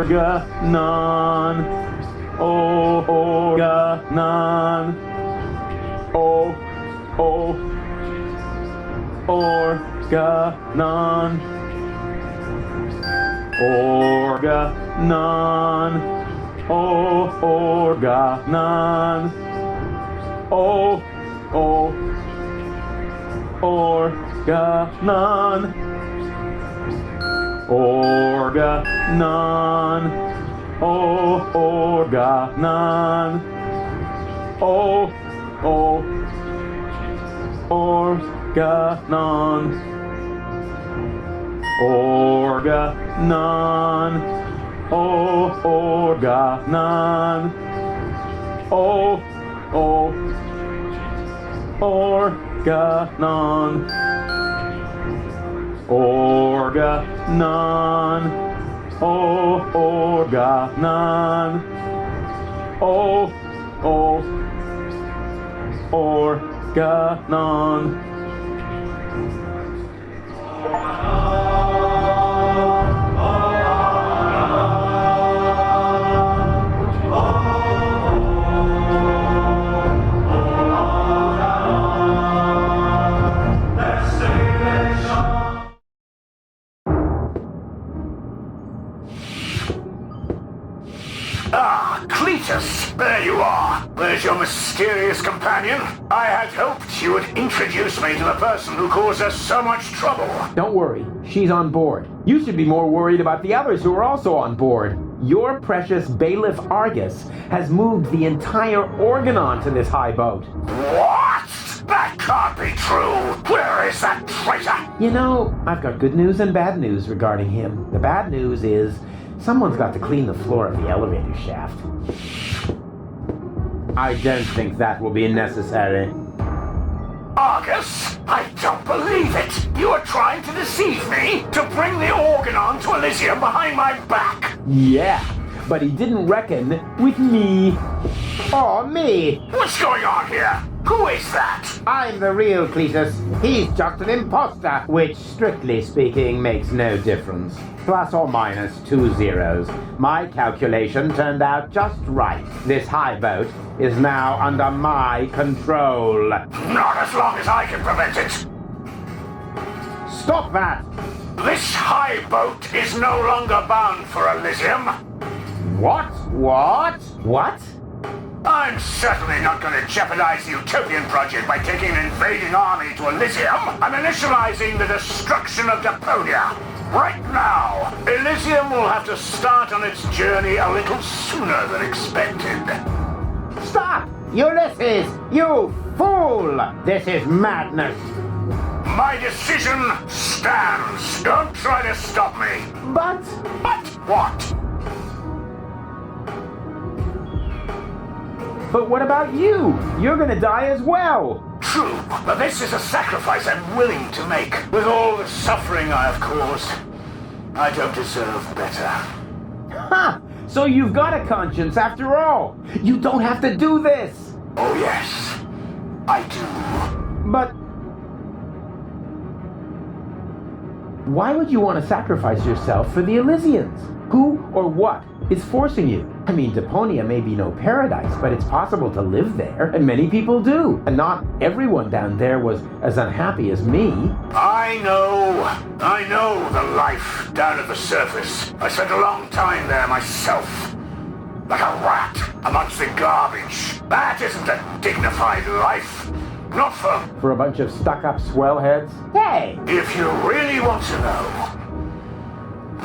Organon. Organon. Organon. Organon. Organon. Organon. Organon. Organon. Organon. Organon. Organon. Organon. Organon. Organon. Organon. Cletus, there you are. Where's your mysterious companion? I had hoped you would introduce me to the person who caused us so much trouble. Don't worry, she's on board. You should be more worried about the others who are also on board. Your precious bailiff Argus has moved the entire Organon to this high boat. What? That can't be true. Where is that traitor? You know, I've got good news and bad news regarding him. The bad news is someone's got to clean the floor of the elevator shaft. I don't think that will be necessary. Argus, I don't believe it. You are trying to deceive me to bring the Organon to Elysium behind my back. Yeah, but he didn't reckon with me. Oh, me. What's going on here? Who is that? I'm the real Cletus. He's just an imposter, which, strictly speaking, makes no difference. Plus or minus 2 zeros. My calculation turned out just right. This high boat is now under my control. Not as long as I can prevent it. Stop that! This high boat is no longer bound for Elysium. What? What? What? I'm certainly not going to jeopardize the Utopian project by taking an invading army to Elysium. I'm initializing the destruction of Deponia. Right now, Elysium will have to start on its journey a little sooner than expected. Stop! Ulysses! You fool! This is madness! My decision stands. Don't try to stop me. But What? But what about you? You're gonna die as well! True, but this is a sacrifice I'm willing to make. With all the suffering I have caused, I don't deserve better. Ha! So you've got a conscience after all! You don't have to do this! Oh yes, I do. But why would you want to sacrifice yourself for the Elysians? Who or what is forcing you? I mean, Deponia may be no paradise, but it's possible to live there, and many people do. And not everyone down there was as unhappy as me. I know the life down at the surface. I spent a long time there myself. Like a rat amongst the garbage. That isn't a dignified life. Not For a bunch of stuck-up swellheads? Hey! If you really want to know,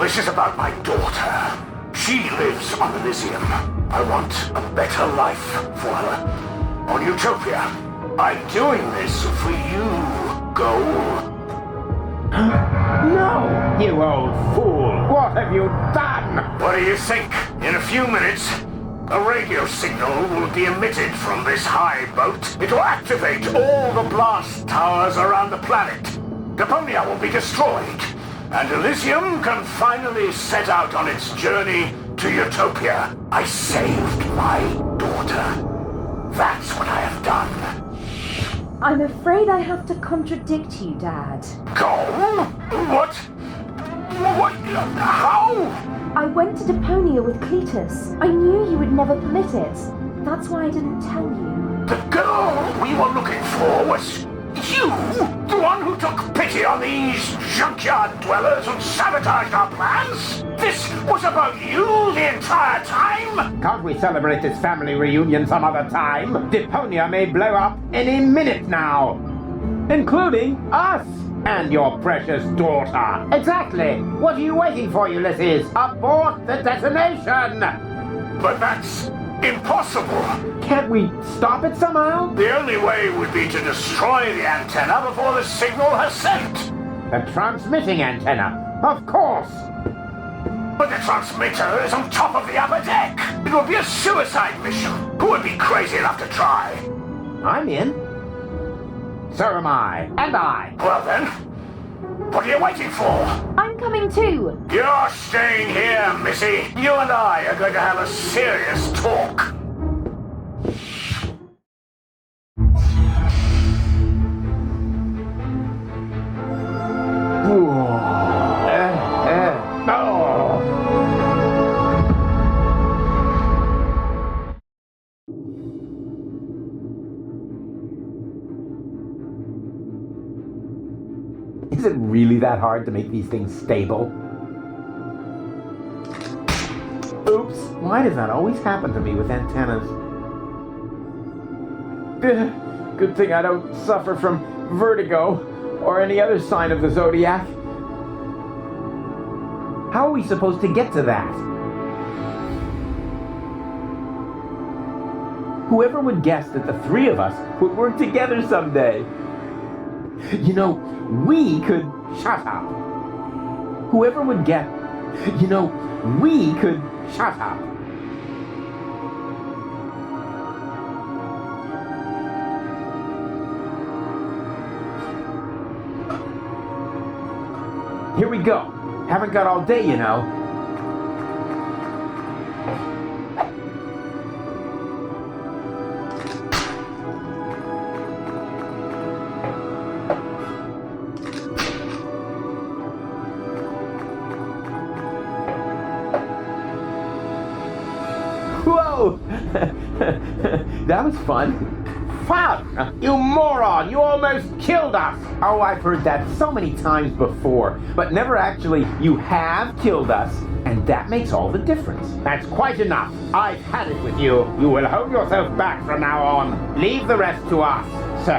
this is about my daughter. She lives on Elysium. I want a better life for her. On Utopia. I'm doing this for you, Goal. No! You old fool! What have you done? What do you think? In a few minutes, a radio signal will be emitted from this high boat. It will activate all the blast towers around the planet. Deponia will be destroyed. And Elysium can finally set out on its journey to Utopia. I saved my daughter. That's what I have done. I'm afraid I have to contradict you, Dad. Go? What? What? How? I went to Deponia with Cletus. I knew you would never permit it. That's why I didn't tell you. The girl we were looking for was you, the one who took pity on these junkyard dwellers and sabotaged our plans? This was about you the entire time? Can't we celebrate this family reunion some other time? Deponia may blow up any minute now. Including us and your precious daughter. Exactly. What are you waiting for, Ulysses? Abort the detonation! But that's impossible. Can't we stop it somehow? The only way would be to destroy the antenna before the signal has sent. The transmitting antenna, of course. But the transmitter is on top of the upper deck. It would be a suicide mission. Who would be crazy enough to try? I'm in. So am I. And I. Well then, what are you waiting for? I'm coming too. You're staying here, Missy. You and I are going to have a serious talk. Is it really that hard to make these things stable? Oops, why does that always happen to me with antennas? Good thing I don't suffer from vertigo or any other sign of the zodiac. How are we supposed to get to that? Whoever would guess that the three of us would work together someday? You know, we could... Shut up. Whoever would get... You know, we could... Shut up. Here we go. Haven't got all day, you know. Whoa! That was fun. Fun? You moron! You almost killed us! Oh, I've heard that so many times before, but never actually, you have killed us. And that makes all the difference. That's quite enough. I've had it with you. You will hold yourself back from now on. Leave the rest to us. So,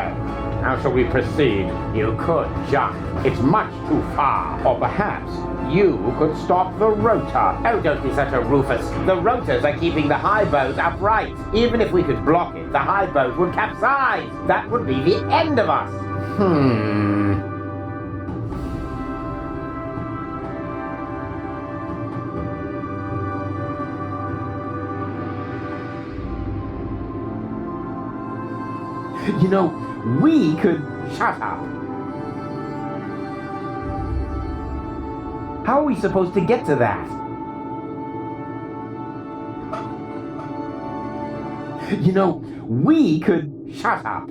how shall we proceed? You could jump. It's much too far. Or perhaps you could stop the rotor. Oh, don't be such a Rufus. The rotors are keeping the high boat upright. Even if we could block it, the high boat would capsize. That would be the end of us. You know, we could... Shut up. How are we supposed to get to that? You know, we could... Shut up.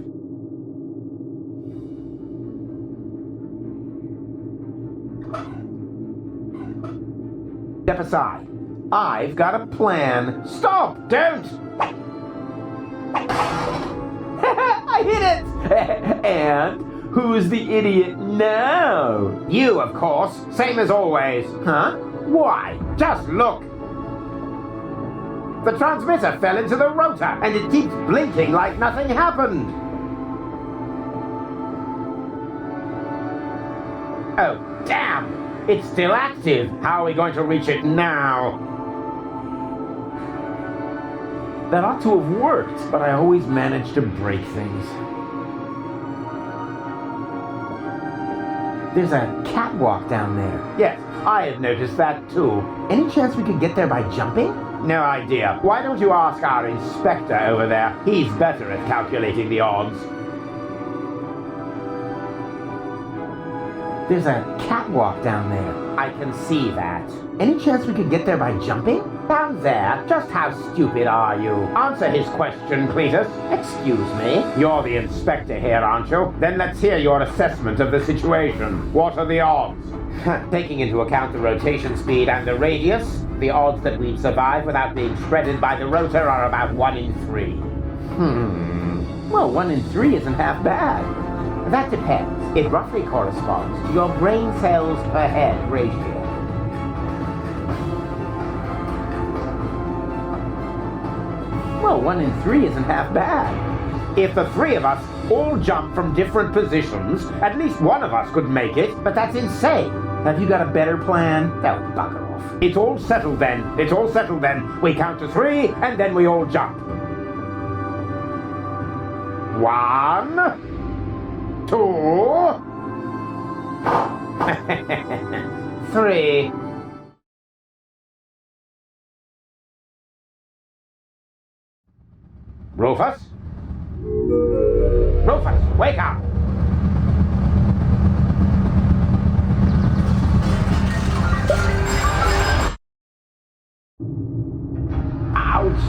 Step aside. I've got a plan. Stop! Don't! I hit it! And who's the idiot now? You, of course. Same as always. Huh? Why? Just look. The transmitter fell into the rotor, and it keeps blinking like nothing happened. Oh, damn! It's still active. How are we going to reach it now? That ought to have worked, but I always manage to break things. There's a catwalk down there. Yes, I have noticed that too. Any chance we could get there by jumping? No idea. Why don't you ask our inspector over there? He's better at calculating the odds. There's a catwalk down there. I can see that. Any chance we could get there by jumping? Down there? Just how stupid are you? Answer his question, Cletus. Excuse me? You're the inspector here, aren't you? Then let's hear your assessment of the situation. What are the odds? Taking into account the rotation speed and the radius, the odds that we'd survive without being shredded by the rotor are about 1 in 3. Well, 1 in 3 isn't half bad. That depends. It roughly corresponds to your brain cells per head ratio. Well, 1 in 3 isn't half bad. If the 3 of us all jump from different positions, at least one of us could make it, but that's insane. Have you got a better plan? Oh, bugger off. It's all settled then. It's all settled then. We count to 3, and then we all jump. 1, 2, 3. Rufus? Rufus, wake up! Ouch!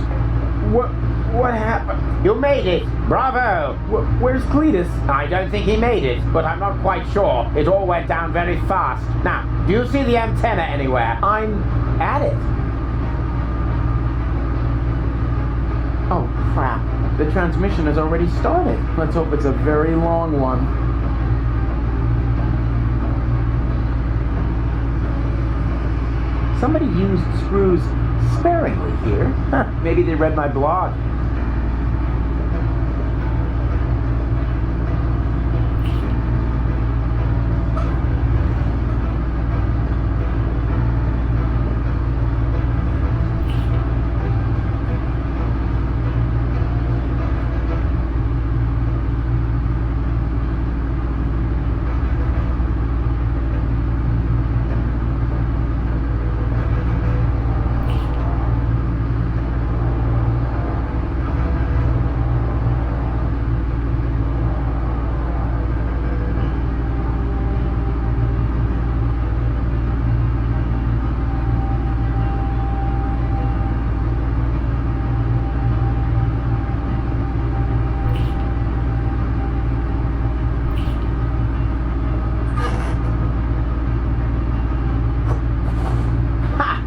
What happened? You made it! Bravo! Where's Cletus? I don't think he made it, but I'm not quite sure. It all went down very fast. Now, do you see the antenna anywhere? I'm at it. Oh, crap. The transmission has already started. Let's hope it's a very long one. Somebody used screws sparingly here. Huh, maybe they read my blog.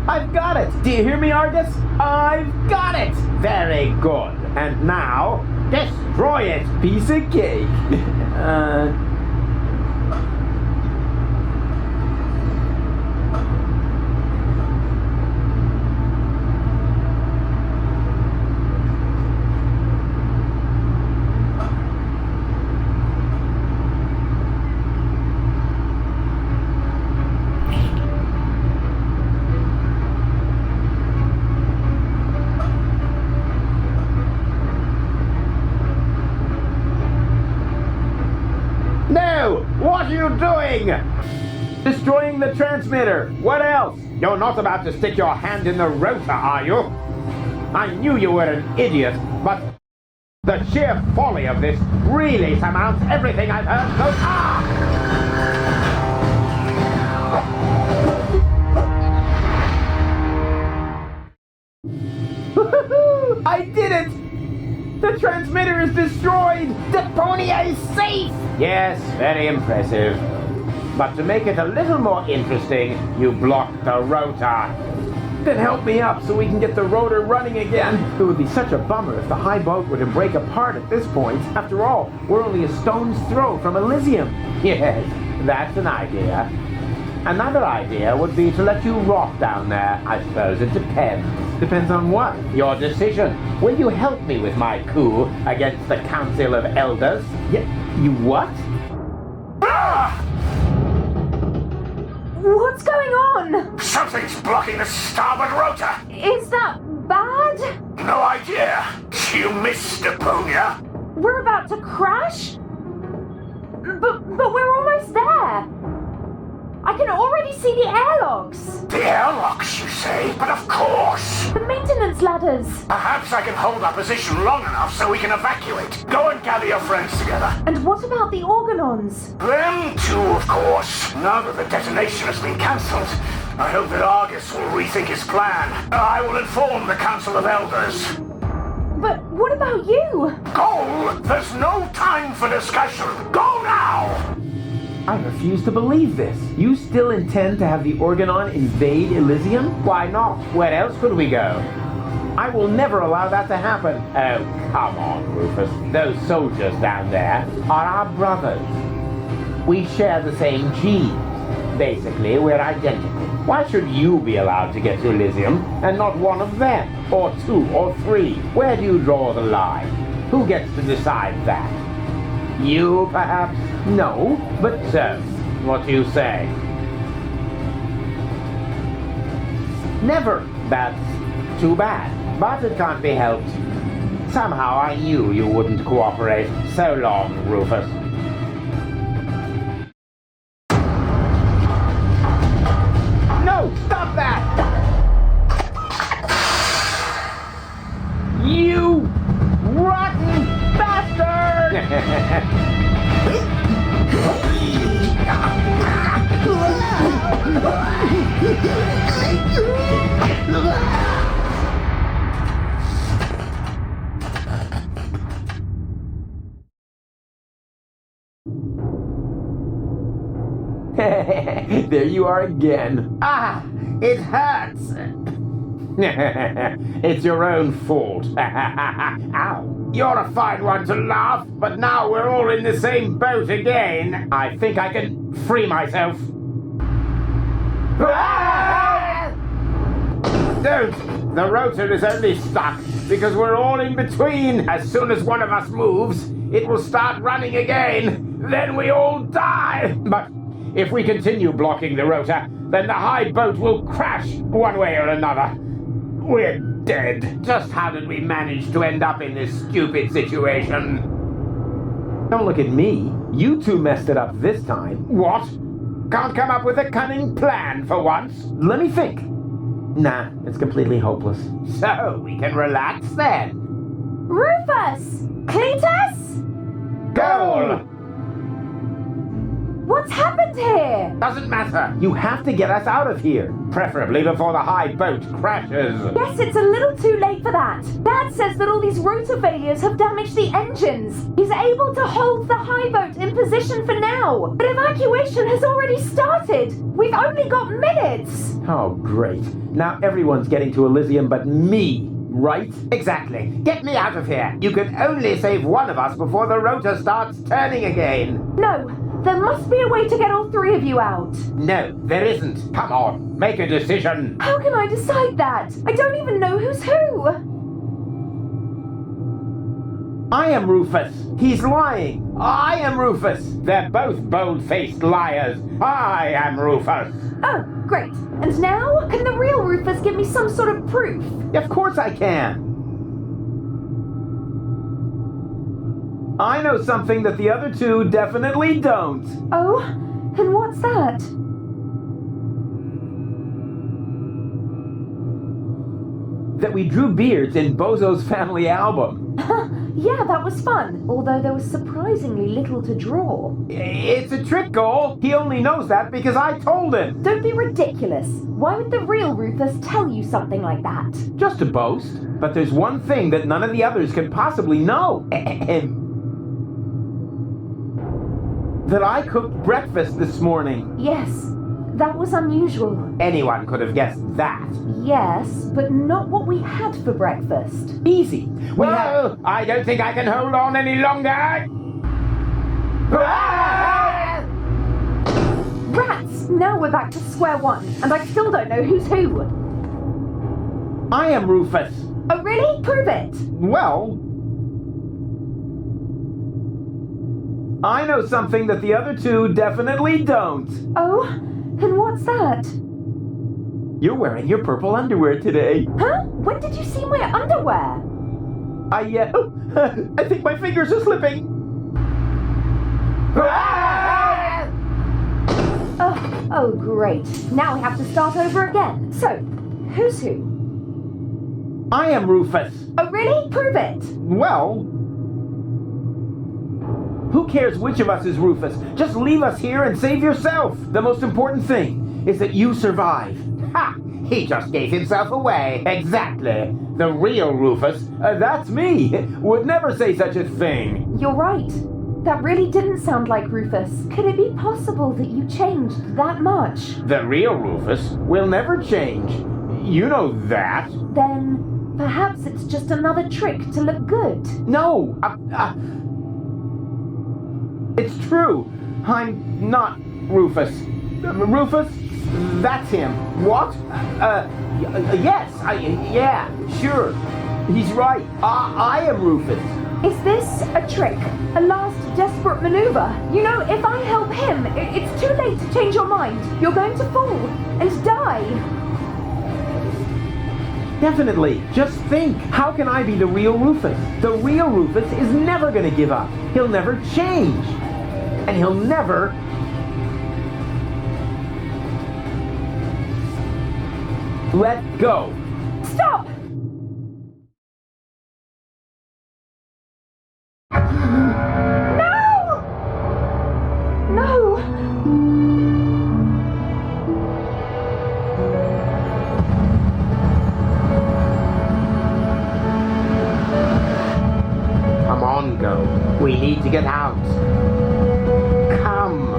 I've got it! Do you hear me, Argus? I've got it! Very good. And now, destroy it! Piece of cake. No! What are you doing? Destroying the transmitter. What else? You're not about to stick your hand in the rotor, are you? I knew you were an idiot, but the sheer folly of this really surmounts everything I've heard so far! I did it! The transmitter is destroyed! Deponia is safe! Yes, very impressive. But to make it a little more interesting, you blocked the rotor. Then help me up so we can get the rotor running again. It would be such a bummer if the high boat were to break apart at this point. After all, we're only a stone's throw from Elysium. Yes, that's an idea. Another idea would be to let you rot down there. I suppose it depends. Depends on what? Your decision. Will you help me with my coup against the Council of Elders? You what? What's going on? Something's blocking the starboard rotor. Is that bad? No idea. You missed Deponia. We're about to crash? But we're almost there. I can already see the airlocks. The airlocks, you say? But of course. The maintenance ladders. Perhaps I can hold our position long enough so we can evacuate. Go and gather your friends together. And what about the organons? Them too, of course. Now that the detonation has been cancelled, I hope that Argus will rethink his plan. I will inform the Council of Elders. But what about you? Go! There's no time for discussion. Go now! I refuse to believe this. You still intend to have the Organon invade Elysium? Why not? Where else could we go? I will never allow that to happen. Oh, come on, Rufus. Those soldiers down there are our brothers. We share the same genes. Basically, we're identical. Why should you be allowed to get to Elysium and not one of them? Or two or three? Where do you draw the line? Who gets to decide that? You, perhaps? No, but So, what do you say? never. That's too bad, but it can't be helped. Somehow I knew you wouldn't cooperate. So long, Rufus. No, stop that! You rotten bastard! There you are again. Ah, it hurts. It's your own fault. Ow. You're a fine one to laugh, but now we're all in the same boat again. I think I can free myself. Ah! Don't! The rotor is only stuck because we're all in between. As soon as one of us moves, it will start running again. Then we all die. But if we continue blocking the rotor, then the high boat will crash one way or another. We're dead. Just how did we manage to end up in this stupid situation? Don't look at me. You two messed it up this time. What? Can't come up with a cunning plan for once? Let me think. Nah, it's completely hopeless. So we can relax then. Rufus! Cletus? Goal! What's happened here? Doesn't matter. You have to get us out of here. Preferably before the high boat crashes. Yes, it's a little too late for that. Dad says that all these rotor failures have damaged the engines. He's able to hold the high boat in position for now. But evacuation has already started. We've only got minutes. Oh, great. Now everyone's getting to Elysium but me, right? Exactly. Get me out of here. You can only save one of us before the rotor starts turning again. No, there must be a way to get all three of you out. No, there isn't. Come on, make a decision. How can I decide that? I don't even know who's who. I am Rufus. He's lying. I am Rufus. They're both bold-faced liars. I am Rufus. Oh, great. And now, can the real Rufus give me some sort of proof? Of course I can. I know something that the other two definitely don't. Oh, and what's that? That we drew beards in Bozo's family album. Yeah, that was fun. Although there was surprisingly little to draw. It's a trick goal. He only knows that because I told him. Don't be ridiculous. Why would the real Rufus tell you something like that? Just to boast. But there's one thing that none of the others can possibly know. That I cooked breakfast this morning. Yes, that was unusual. Anyone could have guessed that. Yes, but not what we had for breakfast. Easy. Well, I don't think I can hold on any longer. Ah! Rats! Now we're back to square one, and I still don't know who's who. I am Rufus. Oh, really? Prove it. Well, I know something that the other two definitely don't. Oh, and what's that? You're wearing your purple underwear today. Huh? When did you see my underwear? I think my fingers are slipping. Ah! Oh, great. Now we have to start over again. So, who's who? I am Rufus. Oh, really? Prove it. Well, who cares which of us is Rufus? Just leave us here and save yourself. The most important thing is that you survive. Ha! He just gave himself away. Exactly. The real Rufus. That's me. Would never say such a thing. You're right. That really didn't sound like Rufus. Could it be possible that you changed that much? The real Rufus will never change. You know that. Then perhaps it's just another trick to look good. No! It's true. I'm not Rufus. Rufus? That's him. What? Yes. Yeah, sure. He's right. I am Rufus. Is this a trick? A last desperate maneuver? You know, if I help him, it's too late to change your mind. You're going to fall and die. Definitely. Just think. How can I be the real Rufus? The real Rufus is never going to give up. He'll never change. And he'll never... let go. Stop! No! No! Come on, Go. We need to get out. Come.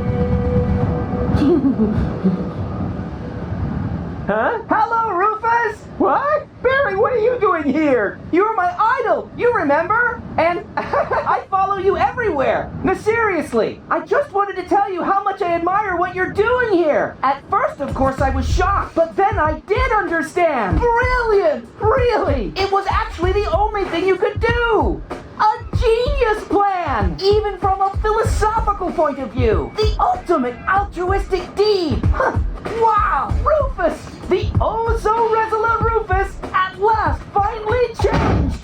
Huh? Hello, Rufus! What? Barry, what are you doing here? You were my idol, you remember? And I follow you everywhere. No, seriously, I just wanted to tell you how much I admire what you're doing here. At first, of course, I was shocked, but then I did understand. Brilliant! Really! It was actually the only thing you could do. A genius plan! Even from a philosophical point of view. The ultimate altruistic deed. Huh. Wow! Rufus! The oh-so-resolute Rufus at last finally changed!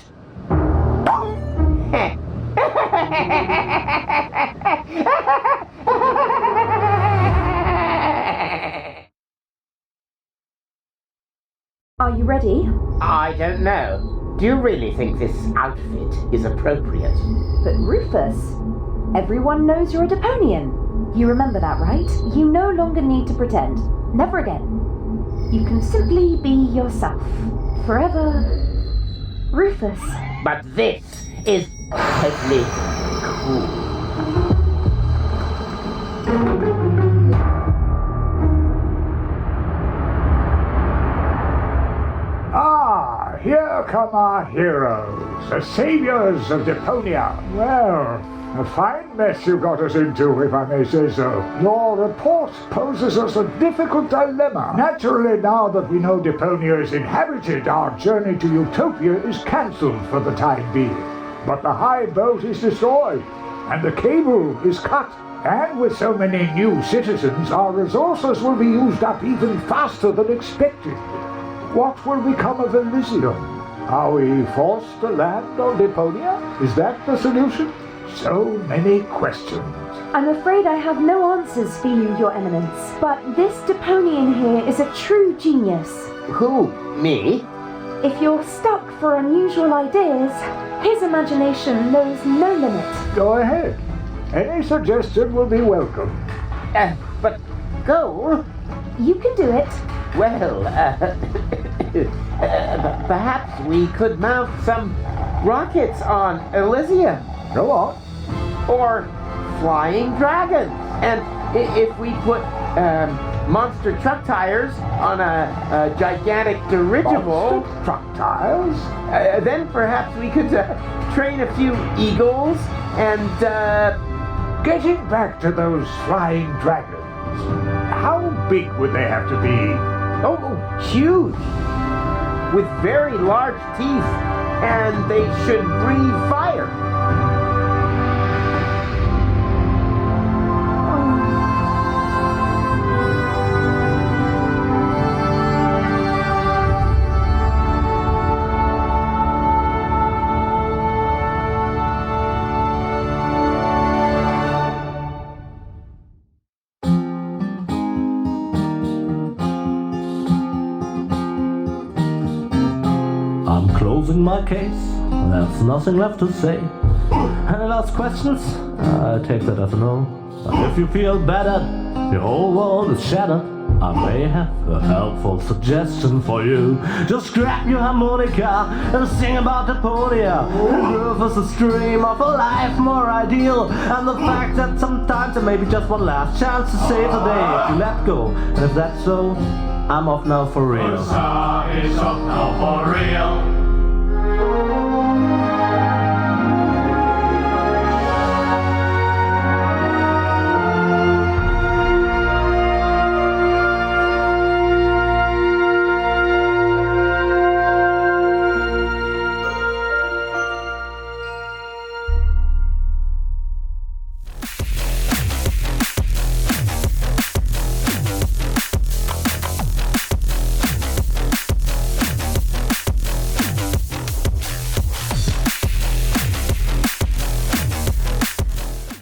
Are you ready? I don't know. Do you really think this outfit is appropriate? But Rufus, everyone knows you're a Deponian. You remember that, right? You no longer need to pretend. Never again. You can simply be yourself. Forever, Rufus. But this is totally cool. Ah, here come our heroes, the saviors of Deponia. Well, a fine mess you got us into, if I may say so. Your report poses us a difficult dilemma. Naturally, now that we know Deponia is inhabited, our journey to Utopia is cancelled for the time being. But the high boat is destroyed, and the cable is cut. And with so many new citizens, our resources will be used up even faster than expected. What will become of Elysium? Are we forced to land on Deponia? Is that the solution? So many questions. I'm afraid I have no answers for you, Your Eminence. But this Deponian here is a true genius. Who? Me? If you're stuck for unusual ideas, his imagination knows no limit. Go ahead. Any suggestion will be welcome. But Go? You can do it. Well, perhaps we could mount some rockets on Elysium. Go on. Or flying dragons. And if we put monster truck tires on a gigantic dirigible... Monster truck tires? Then perhaps we could train a few eagles and... Getting back to those flying dragons, how big would they have to be? Oh, huge! With very large teeth, and they should breathe fire. Closing my case, there's nothing left to say. Any last questions? I take that as a no. But if you feel battered, your whole world is shattered. I may have a helpful suggestion for you. Just grab your harmonica and sing about Deponia. Rufus is a dream of a life more ideal, and the fact that sometimes there may be just one last chance to save the day if you let go. And if that's so, I'm off now for real. Is off now for real.